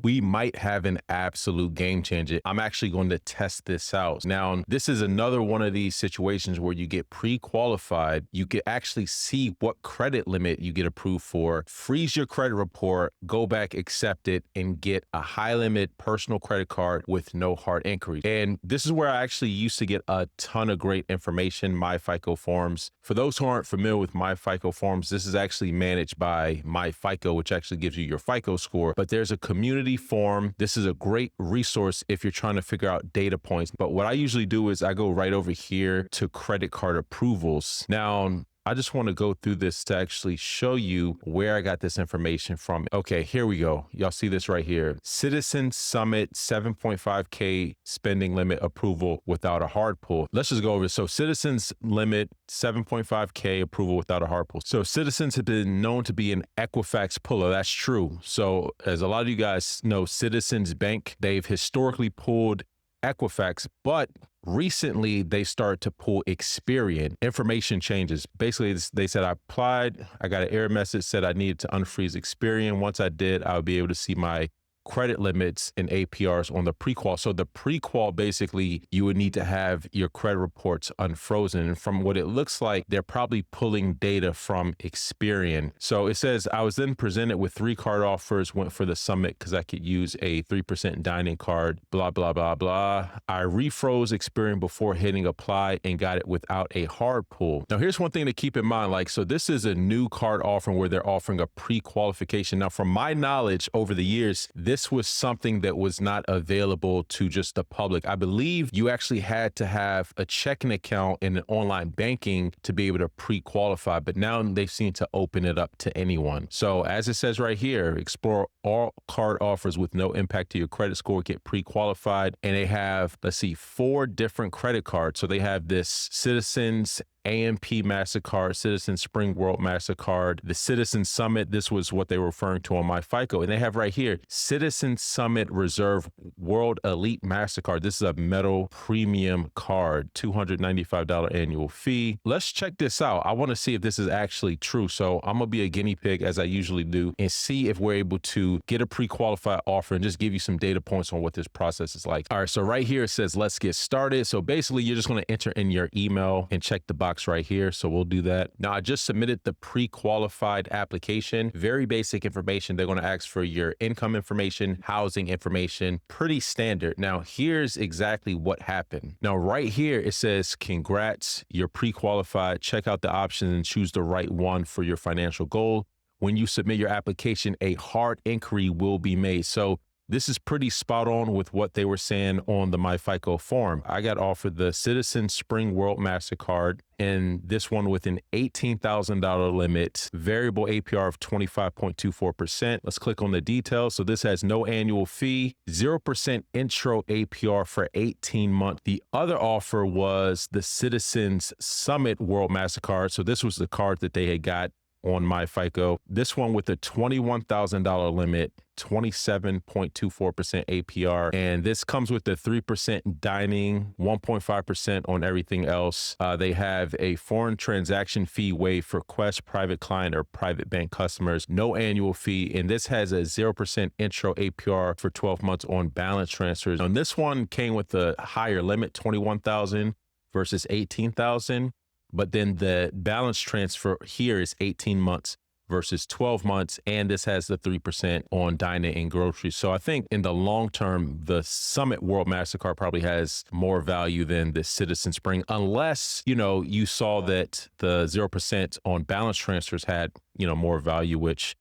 we might have an absolute game changer. I'm actually going to test this out. Now, this is another one of these situations where you get pre-qualified. You can actually see what credit limit you get approved for, freeze your credit report, go back, accept it, and get a high limit personal credit card with no hard inquiry. And this is where I actually used to get a ton of great information, MyFICO forms. For those who aren't familiar with MyFICO forms, this is actually managed by MyFICO, which actually gives you your FICO score. But there's a community forum. This is a great resource if you're trying to figure out data points. But what I usually do is I go right over here to credit card approvals. Now, I just want to go through this to actually show you where I got this information from. Okay, here we go. Y'all see this right here. Citizen Summit 7.5K spending limit approval without a hard pull. Let's just go over it. So Citizens limit 7.5K approval without a hard pull. So Citizens have been known to be an Equifax puller. That's true. So as a lot of you guys know, Citizens Bank, they've historically pulled Equifax, but recently they started to pull Experian. Information changes. Basically, they said I applied, I got an error message, said I needed to unfreeze Experian. Once I did, I would be able to see my credit limits and APRs on the pre-qual. So the pre-qual, basically, you would need to have your credit reports unfrozen. And from what it looks like, they're probably pulling data from Experian. So it says, I was then presented with 3 card offers, went for the Summit because I could use a 3% dining card, blah, blah, blah, blah. I refroze Experian before hitting apply and got it without a hard pull. Now, here's one thing to keep in mind. So this is a new card offering where they're offering a pre-qualification. Now, from my knowledge over the years, this was something that was not available to just the public. I believe you actually had to have a checking account and an online banking to be able to pre-qualify, but now they seem to open it up to anyone. So as it says right here, explore all card offers with no impact to your credit score, get pre-qualified. And they have, let's see, 4 different credit cards. So they have this Citizens AMP MasterCard, Citizen Spring World MasterCard, the Citizen Summit. This was what they were referring to on MyFICO. And they have right here, Citizen Summit Reserve World Elite MasterCard. This is a metal premium card, $295 annual fee. Let's check this out. I want to see if this is actually true. So I'm going to be a guinea pig, as I usually do, and see if we're able to get a pre-qualified offer and just give you some data points on what this process is like. All right, so right here it says, let's get started. So basically, you're just going to enter in your email and check the box right here. So we'll do that. Now, I just submitted the pre-qualified application. Very basic information. They're going to ask for your income information, housing information, pretty standard. Now, here's exactly what happened. Now, right here, it says, congrats, you're pre-qualified. Check out the options and choose the right one for your financial goal. When you submit your application, a hard inquiry will be made. So this is pretty spot on with what they were saying on the MyFICO form. I got offered the Citizen Spring World MasterCard, and this one with an $18,000 limit, variable APR of 25.24%. Let's click on the details. So this has no annual fee, 0% intro APR for 18 months. The other offer was the Citizens Summit World MasterCard. So this was the card that they had got on MyFICO. This one with a $21,000 limit, 27.24% APR. And this comes with the 3% dining, 1.5% on everything else. They have a foreign transaction fee waived for Quest private client or private bank customers, no annual fee. And this has a 0% intro APR for 12 months on balance transfers. And this one came with a higher limit, 21,000 versus 18,000. But then the balance transfer here is 18 months versus 12 months. And this has the 3% on dining and groceries. So I think in the long term, the Summit World MasterCard probably has more value than the Citizen Spring, unless, you saw that the 0% on balance transfers had, more value, which,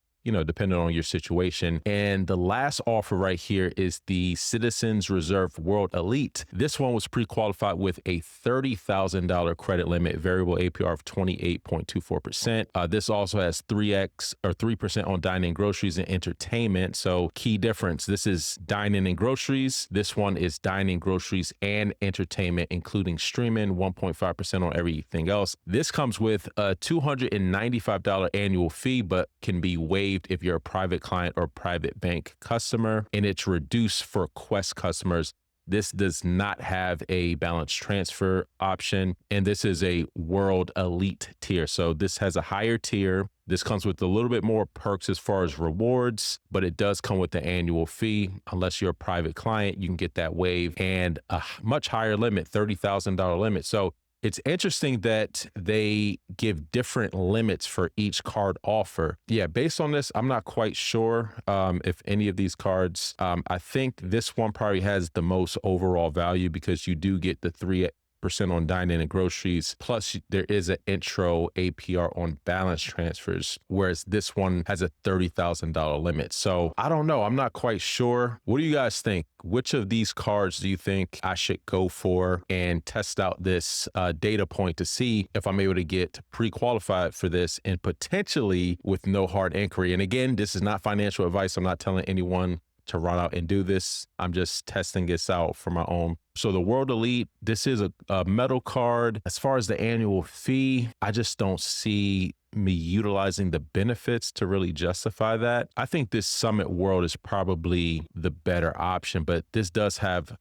depending on your situation. And the last offer right here is the Citizens Reserve World Elite. This one was pre-qualified with a $30,000 credit limit, variable APR of 28.24%. This also has 3x or 3% on dining, groceries, and entertainment. So key difference, this is dining and groceries. This one is dining, groceries, and entertainment, including streaming, 1.5% on everything else. This comes with a $295 annual fee, but can be waived if you're a private client or private bank customer, and it's reduced for Quest customers. This does not have a balance transfer option, and this is a World Elite tier. So this has a higher tier. This comes with a little bit more perks as far as rewards, but it does come with the annual fee. Unless you're a private client, you can get that waived, and a much higher limit, $30,000 limit. So it's interesting that they give different limits for each card offer. Yeah, based on this, I'm not quite sure if any of these cards, I think this one probably has the most overall value because you do get the 3% on dining and groceries. Plus, there is an intro APR on balance transfers, whereas this one has a $30,000 limit. So I don't know. I'm not quite sure. What do you guys think? Which of these cards do you think I should go for and test out this data point to see if I'm able to get pre-qualified for this and potentially with no hard inquiry? And again, this is not financial advice. I'm not telling anyone to run out and do this. I'm just testing this out for my own. So the World Elite, this is a metal card. As far as the annual fee, I just don't see me utilizing the benefits to really justify that. I think this Summit World is probably the better option, but this does have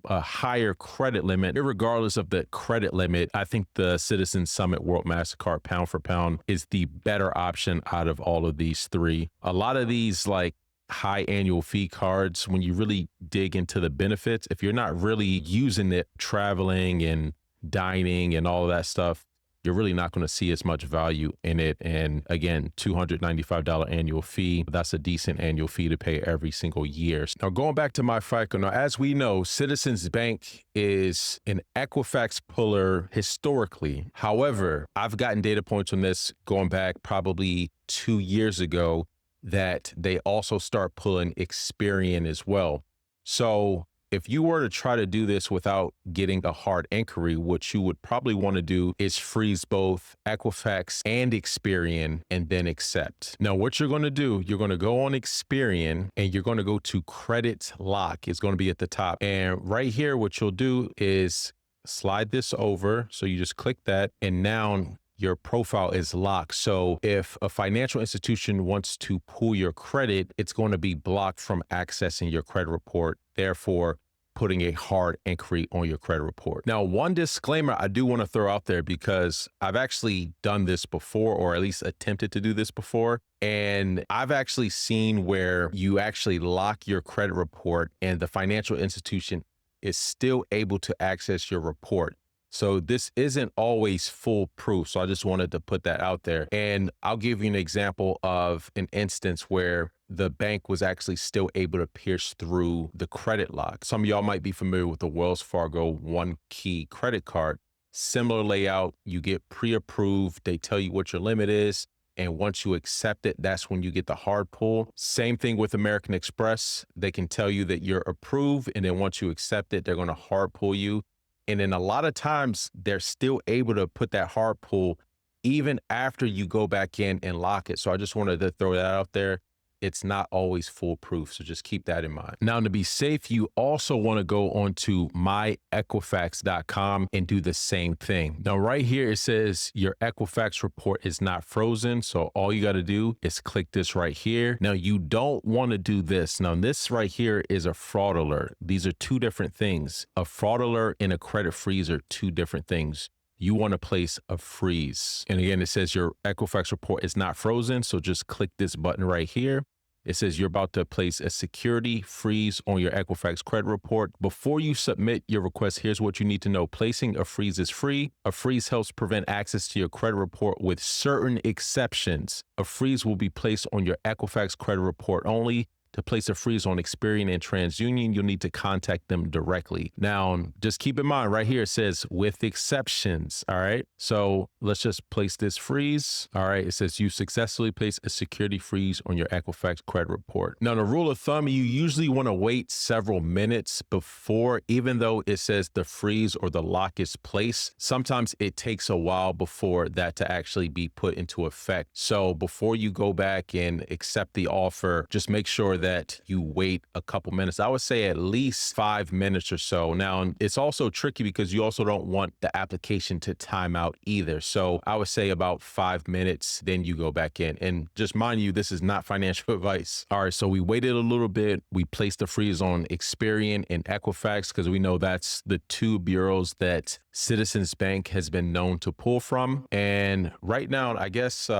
a higher credit limit. Regardless of the credit limit, I think the Citizens Summit World MasterCard pound for pound is the better option out of all of these three. A lot of these like high annual fee cards, when you really dig into the benefits, if you're not really using it traveling and dining and all of that stuff, you're really not going to see as much value in it. And again, $295 annual fee. That's a decent annual fee to pay every single year. Now, going back to MyFICO, now, as we know, Citizens Bank is an Equifax puller historically. However, I've gotten data points on this going back probably 2 years ago that they also start pulling Experian as well. So if you were to try to do this without getting a hard inquiry, what you would probably want to do is freeze both Equifax and Experian and then accept. Now, what you're going to do, you're going to go on Experian and you're going to go to Credit Lock. It's going to be at the top. And right here, what you'll do is slide this over. So you just click that, and now your profile is locked. So if a financial institution wants to pull your credit, it's going to be blocked from accessing your credit report, therefore putting a hard inquiry on your credit report. Now, one disclaimer I do want to throw out there, because I've actually done this before, or at least attempted to do this before. And I've actually seen where you actually lock your credit report and the financial institution is still able to access your report. So this isn't always foolproof. So I just wanted to put that out there. And I'll give you an example of an instance where the bank was actually still able to pierce through the credit lock. Some of y'all might be familiar with the Wells Fargo One Key credit card. Similar layout, you get pre-approved. They tell you what your limit is. And once you accept it, that's when you get the hard pull. Same thing with American Express. They can tell you that you're approved. And then once you accept it, they're going to hard pull you. And then a lot of times they're still able to put that hard pull even after you go back in and lock it. So I just wanted to throw that out there. It's not always foolproof, so just keep that in mind. Now, to be safe, you also want to go onto myequifax.com and do the same thing. Now, right here, it says your Equifax report is not frozen. So all you got to do is click this right here. Now, you don't want to do this. Now, this right here is a fraud alert. These are two different things. A fraud alert and a credit freeze are two different things. You want to place a freeze. And again, it says your Equifax report is not frozen. So just click this button right here. It says you're about to place a security freeze on your Equifax credit report. Before you submit your request, here's what you need to know. Placing a freeze is free. A freeze helps prevent access to your credit report with certain exceptions. A freeze will be placed on your Equifax credit report only. To place a freeze on Experian and TransUnion, you'll need to contact them directly. Now, just keep in mind right here, it says with exceptions. All right. So let's just place this freeze. All right. It says you successfully placed a security freeze on your Equifax credit report. Now, the rule of thumb, you usually want to wait several minutes before, even though it says the freeze or the lock is placed. Sometimes it takes a while before that to actually be put into effect. So before you go back and accept the offer, just make sure that you wait a couple minutes. I would say at least 5 minutes or so. Now, it's also tricky because you also don't want the application to time out either. So I would say about 5 minutes, then you go back in. And just mind you, this is not financial advice. All right, so we waited a little bit. We placed the freeze on Experian and Equifax because we know that's the two bureaus that Citizens Bank has been known to pull from. And right now, I guess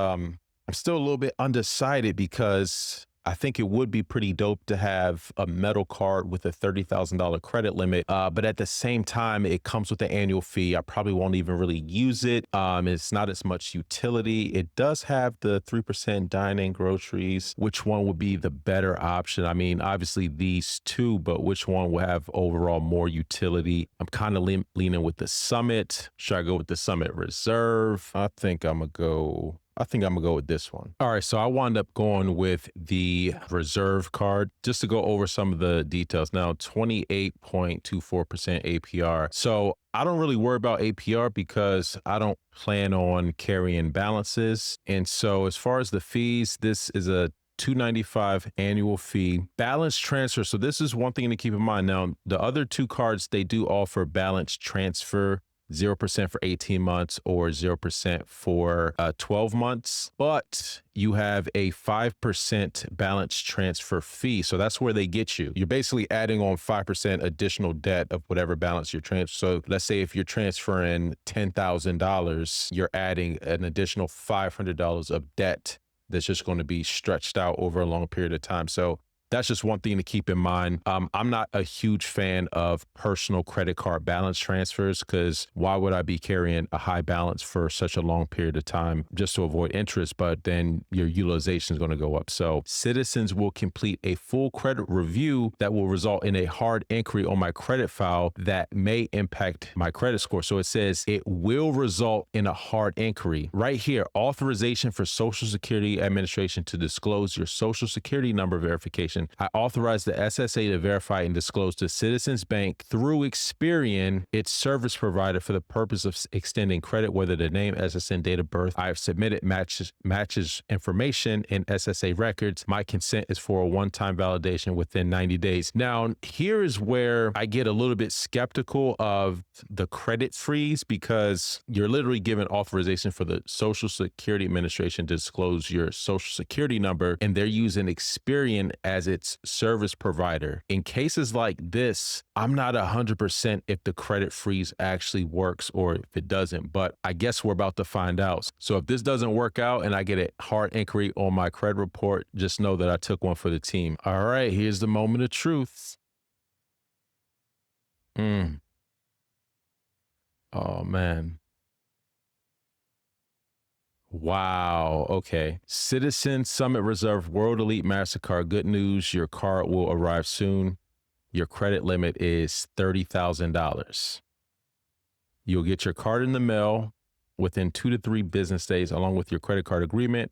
I'm still a little bit undecided because I think it would be pretty dope to have a metal card with a $30,000 credit limit. But at the same time, it comes with an annual fee. I probably won't even really use it. It's not as much utility. It does have the 3% dining groceries. Which one would be the better option? I mean, obviously these two, but which one will have overall more utility? I'm kind of leaning with the Summit. Should I go with the Summit Reserve? I think I'm gonna go with this one. All right, so I wound up going with the reserve card just to go over some of the details. Now, 28.24% APR. So I don't really worry about APR because I don't plan on carrying balances. And so as far as the fees, this is a $295 annual fee. Balance transfer. So this is one thing to keep in mind. Now, the other two cards, they do offer balance transfer 0% for 18 months or 0% for 12 months, but you have a 5% balance transfer fee. So that's where they get you. You're basically adding on 5% additional debt of whatever balance you're transferring. So let's say if you're transferring $10,000, you're adding an additional $500 of debt that's just going to be stretched out over a long period of time. So that's just one thing to keep in mind. I'm not a huge fan of personal credit card balance transfers because why would I be carrying a high balance for such a long period of time just to avoid interest, but then your utilization is going to go up. So Citizens will complete a full credit review that will result in a hard inquiry on my credit file that may impact my credit score. So it says it will result in a hard inquiry. Right here, authorization for Social Security Administration to disclose your Social Security number verification. I authorize the SSA to verify and disclose to Citizens Bank through Experian, its service provider, for the purpose of extending credit, whether the name, SSN, date of birth I have submitted matches information in SSA records. My consent is for a one-time validation within 90 days. Now, here is where I get a little bit skeptical of the credit freeze because you're literally given authorization for the Social Security Administration to disclose your Social Security number, and they're using Experian as its service provider. In cases like this, I'm not 100% if the credit freeze actually works or if it doesn't, but I guess we're about to find out. So if this doesn't work out and I get a hard inquiry on my credit report, just know that I took one for the team. All right, here's the moment of truth. Oh, man. Wow. Okay. Citizen Summit Reserve World Elite MasterCard. Good news. Your card will arrive soon. Your credit limit is $30,000. You'll get your card in the mail within 2 to 3 business days, along with your credit card agreement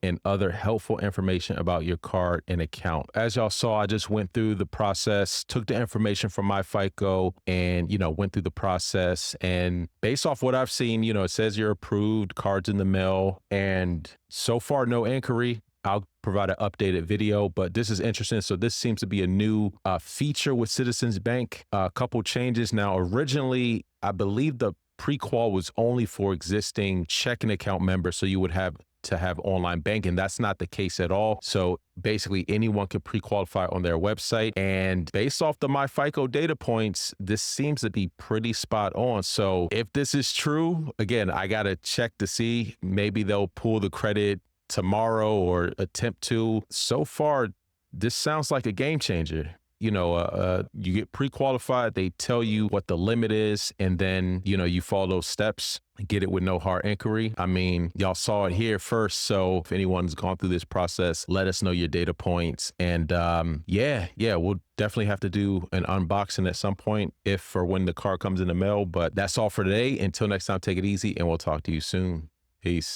and other helpful information about your card and account. As y'all saw, I just went through the process, took the information from MyFICO and, went through the process. And based off what I've seen, it says you're approved, cards in the mail, and so far, no inquiry. I'll provide an updated video, but this is interesting. So this seems to be a new feature with Citizens Bank. A couple changes. Now, originally, I believe the pre-qual was only for existing checking account members. So you would have to have online banking. That's not the case at all. So basically anyone can pre-qualify on their website. And based off the MyFICO data points, this seems to be pretty spot on. So if this is true, again, I got to check to see, maybe they'll pull the credit tomorrow or attempt to. So far, this sounds like a game changer. You get pre-qualified, they tell you what the limit is, and then, you follow those steps, get it with no hard inquiry. I mean, y'all saw it here first. So if anyone's gone through this process, let us know your data points. And we'll definitely have to do an unboxing at some point if or when the card comes in the mail. But that's all for today. Until next time, take it easy and we'll talk to you soon. Peace.